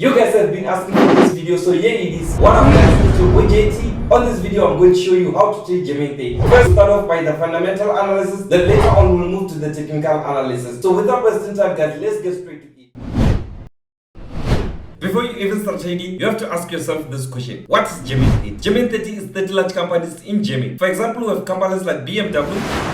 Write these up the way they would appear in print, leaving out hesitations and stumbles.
You guys have been asking for this video, so here it is. What up guys, it's your boy JT. On this video I'm going to show you how to trade Gemini. First start off by the fundamental analysis, then later on we'll move to the technical analysis. So without wasting time guys, let's get straight to it. Before you even start trading, you have to ask yourself this question. What is Gemini? Gemini 30 is 30 large companies in Gemini. For example, we have companies like BMW,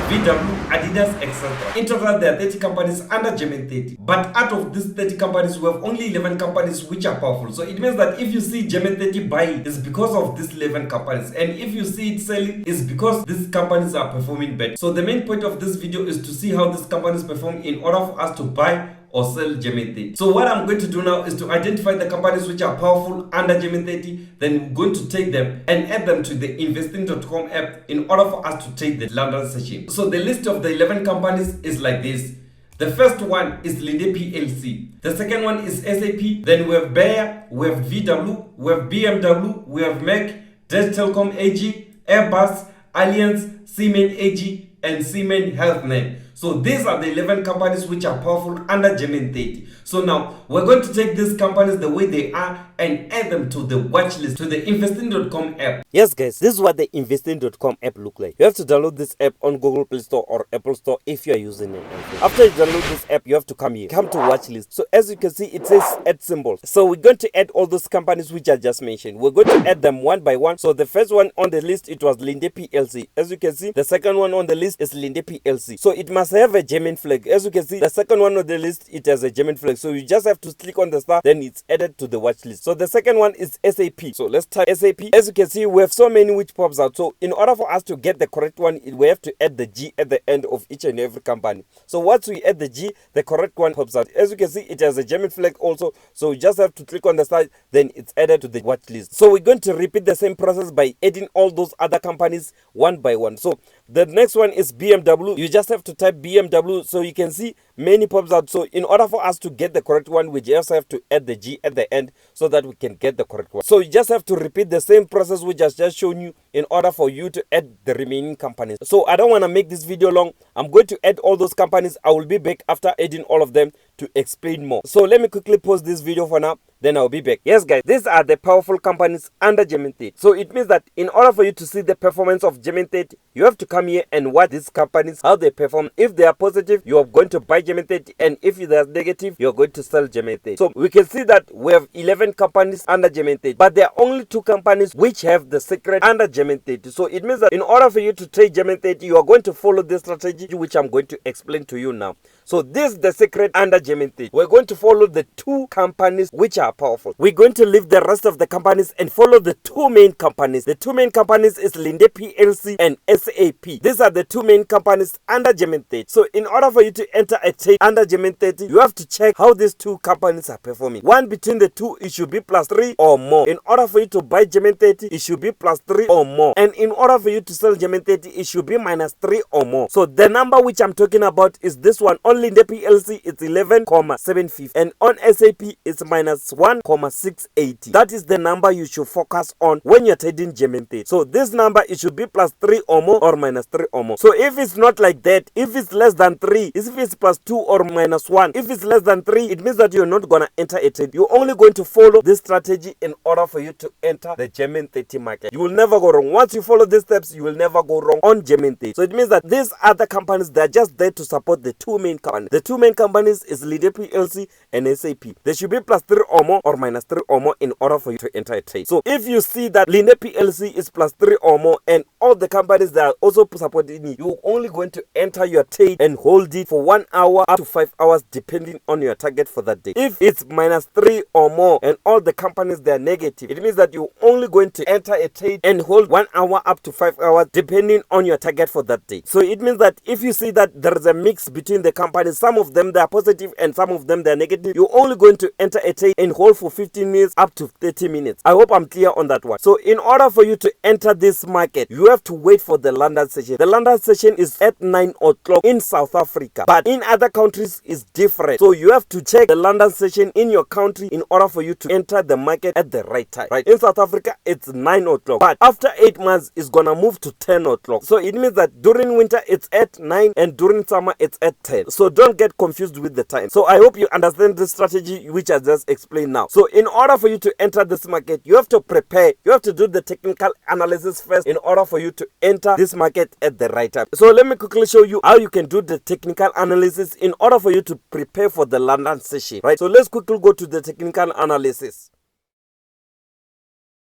VW, Adidas, etc. In total, there are 30 companies under Gemini 30. But out of these 30 companies, we have only 11 companies which are powerful. So it means that if you see Gemini 30 buying, it's because of these 11 companies. And if you see it selling, it's because these companies are performing better. So the main point of this video is to see how these companies perform in order for us to buy or sell Gemini 30. So what I'm going to do now is to identify the companies which are powerful under Gemini 30. Then we're going to take them and add them to the investing.com app in order for us to take the London session. So the list of the 11 companies is like this. The first one is Linde PLC. The second one is SAP. Then we have Bayer, we have VW, we have BMW, we have Merck, Deutsche Telekom AG, Airbus, Allianz, Siemens AG, and Siemens Healthnet. So these are the 11 companies which are powerful under Gemini 30. So now we're going to take these companies the way they are and add them to the watch list, to the investing.com app. Yes guys, this is what the investing.com app look like. You have to download this app on Google Play Store or Apple Store if you are using it. After you download this app, you have to come here, come to watch list. So as you can see, it says add symbols. So we're going to add all those companies which I just mentioned. We're going to add them one by one. So the first one on the list, it was Linde PLC. As you can see, the second one on the list is Linde PLC. So it must have a Gemini flag. As you can see, the second one on the list, it has a Gemini flag. So you just have to click on the star, then it's added to the watch list. So the second one is SAP. So let's type SAP. As you can see, we have so many which pops out. So in order for us to get the correct one, we have to add the G at the end of each and every company. So once we add the G, the correct one pops out. As you can see, it has a Gemini flag also. So you just have to click on the star, then it's added to the watch list. So we're going to repeat the same process by adding all those other companies one by one. So the next one is BMW. You just have to type BMW. So you can see many pops out. So in order for us to get the correct one, we just have to add the G at the end so that we can get the correct one. So you just have to repeat the same process which I just shown you in order for you to add the remaining companies. So I don't want to make this video long. I'm going to add all those companies. I will be back after adding all of them to explain more. So let me quickly pause this video for now, then I'll be back. Yes guys, these are the powerful companies under Gemini 30. So it means that in order for you to see the performance of Gemini 30, you have to come here and watch these companies, how they perform. If they are positive, you are going to buy Gemini 30, and if they are negative, you are going to sell Gemini 30. So we can see that we have 11 companies under Gemini 30, but there are only 2 companies which have the secret under Gemini 30. So it means that in order for you to trade Gemini 30, you are going to follow this strategy which I'm going to explain to you now. So this is the secret under Gemini 30. We're going to follow the 2 companies which are powerful. We're going to leave the rest of the companies and follow the 2 main companies. The 2 main companies is Linde PLC and SAP. These are the 2 main companies under Gemini 30. So in order for you to enter a trade under Gemini 30, you have to check how these 2 companies are performing. One between the 2, it should be +3 or more. In order for you to buy Gemini 30, it should be +3 or more. And in order for you to sell Gemini 30, it should be -3 or more. So the number which I'm talking about is this one. On Linde PLC, it's 11,750. And on SAP, it's -1,680. That is the number you should focus on when you're trading Gemini 30. So this number, it should be +3 or more or -3 or more. So if it's not like that, if it's less than 3, if it's +2 or -1, if it's less than 3, it means that you're not gonna enter a trade. You're only going to follow this strategy in order for you to enter the Gemini 30 market. You will never go wrong. Once you follow these steps, you will never go wrong on Gemini 30. So it means that these other companies, they're just there to support the 2 main companies. The 2 main companies is Linde PLC and SAP. They should be +3 or more or -3 or more in order for you to enter a trade. So if you see that Linde PLC is +3 or more and all the companies that are also supporting you, you're only going to enter your trade and hold it for 1 hour up to 5 hours depending on your target for that day. If it's -3 or more and all the companies they are negative, it means that you're only going to enter a trade and hold 1 hour up to 5 hours depending on your target for that day. So it means that if you see that there is a mix between the companies, some of them they are positive and some of them they are negative, you're only going to enter a trade and hold for 15 minutes up to 30 minutes. I hope I'm clear on that one. So in order for you to enter this market, you you have to wait for the London session. The London session is at 9 o'clock in South Africa, but in other countries it's different. So you have to check the London session in your country in order for you to enter the market at the right time, right? In South Africa it's 9 o'clock, but after 8 months it's gonna move to 10 o'clock. So it means that during winter it's at 9 and during summer it's at 10. So don't get confused with the time. So I hope you understand the strategy which I just explained now. So in order for you to enter this market, you have to prepare, you have to do the technical analysis first in order for you to enter this market at the right time. So let me quickly show you how you can do the technical analysis in order for you to prepare for the London session, right? So let's quickly go to the technical analysis.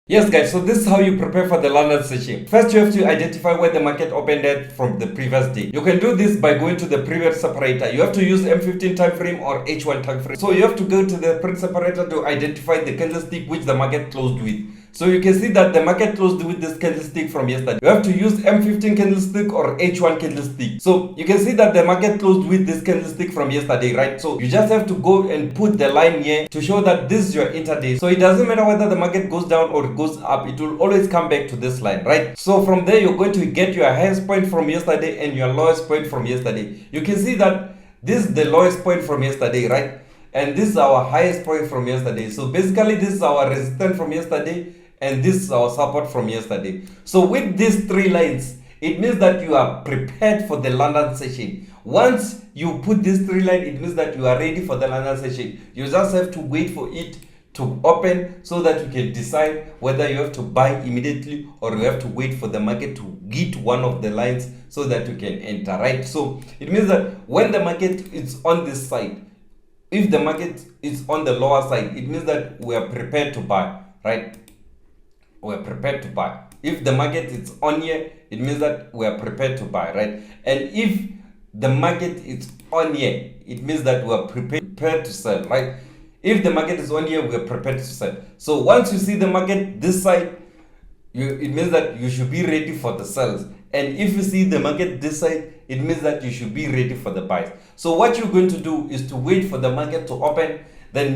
Yes guys, so this is how you prepare for the London session. First you have to identify where the market opened at from the previous day. You can do this by going to the previous separator. You have to use M15 time frame or H1 time frame. So you have to go to the previous separator to identify the candlestick which the market closed with. So you can see that the market closed with this candlestick from yesterday. You have to use M15 candlestick or H1 candlestick. So you can see that the market closed with this candlestick from yesterday, right? So you just have to go and put the line here to show that this is your intraday. So it doesn't matter whether the market goes down or goes up, it will always come back to this line, right? So from there you're going to get your highest point from yesterday and your lowest point from yesterday. You can see that this is the lowest point from yesterday, right? And this is our highest point from yesterday. So basically this is our resistance from yesterday and this is our support from yesterday. So with these three lines, it means that you are prepared for the London session. Once you put these three lines, it means that you are ready for the London session. You just have to wait for it to open so that you can decide whether you have to buy immediately or you have to wait for the market to hit one of the lines so that you can enter, right? So it means that when the market is on this side, if the market is on the lower side, it means that we are prepared to buy, right? We're prepared to buy. If the market is on here, it means that we are prepared to buy, right? And if the market is on here, it means that we are prepared to sell, right? If the market is on here, we are prepared to sell. So once you see the market this side, it means that you should be ready for the sells. And if you see the market this side, it means that you should be ready for the buys. So what you're going to do is to wait for the market to open, then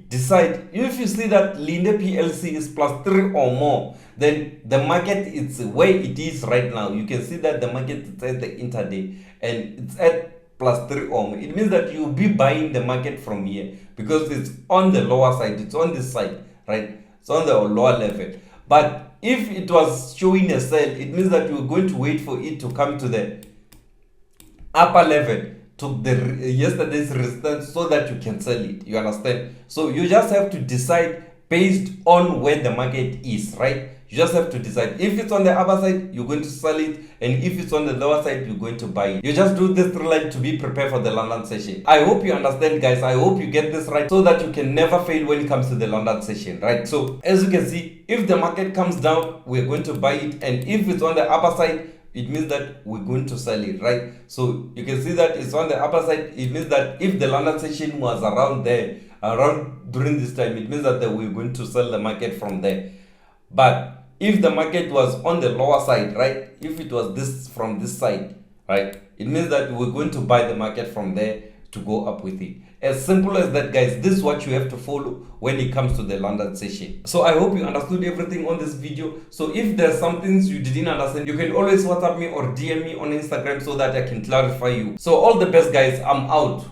decide. If you see that Linde PLC is +3 or more, then the market is where it is right now. You can see that the market is at the intraday and it's at +3 or more. It means that you'll be buying the market from here because it's on the lower side, it's on this side, right? It's on the lower level. But if it was showing a sell, it means that you're going to wait for it to come to the upper level, to the yesterday's resistance, so that you can sell it. You understand? So you just have to decide based on where the market is, right? You just have to decide. If it's on the upper side, you're going to sell it, and if it's on the lower side, you're going to buy it. You just do this three lines to be prepared for the London session. I hope you understand, guys. I hope you get this right so that you can never fail when it comes to the London session, right? So as you can see, if the market comes down, we're going to buy it, and if it's on the upper side, it means that we're going to sell it, right? So you can see that it's on the upper side. It means that if the London session was around there, around during this time, it means that we're going to sell the market from there. But if the market was on the lower side, right, if it was this from this side, right, it means that we're going to buy the market from there to go up with it. As simple as that, guys. This is what you have to follow when it comes to the London session. So I hope you understood everything on this video. So if there's some things you didn't understand, you can always WhatsApp me or DM me on Instagram so that I can clarify you. So all the best, guys. I'm out.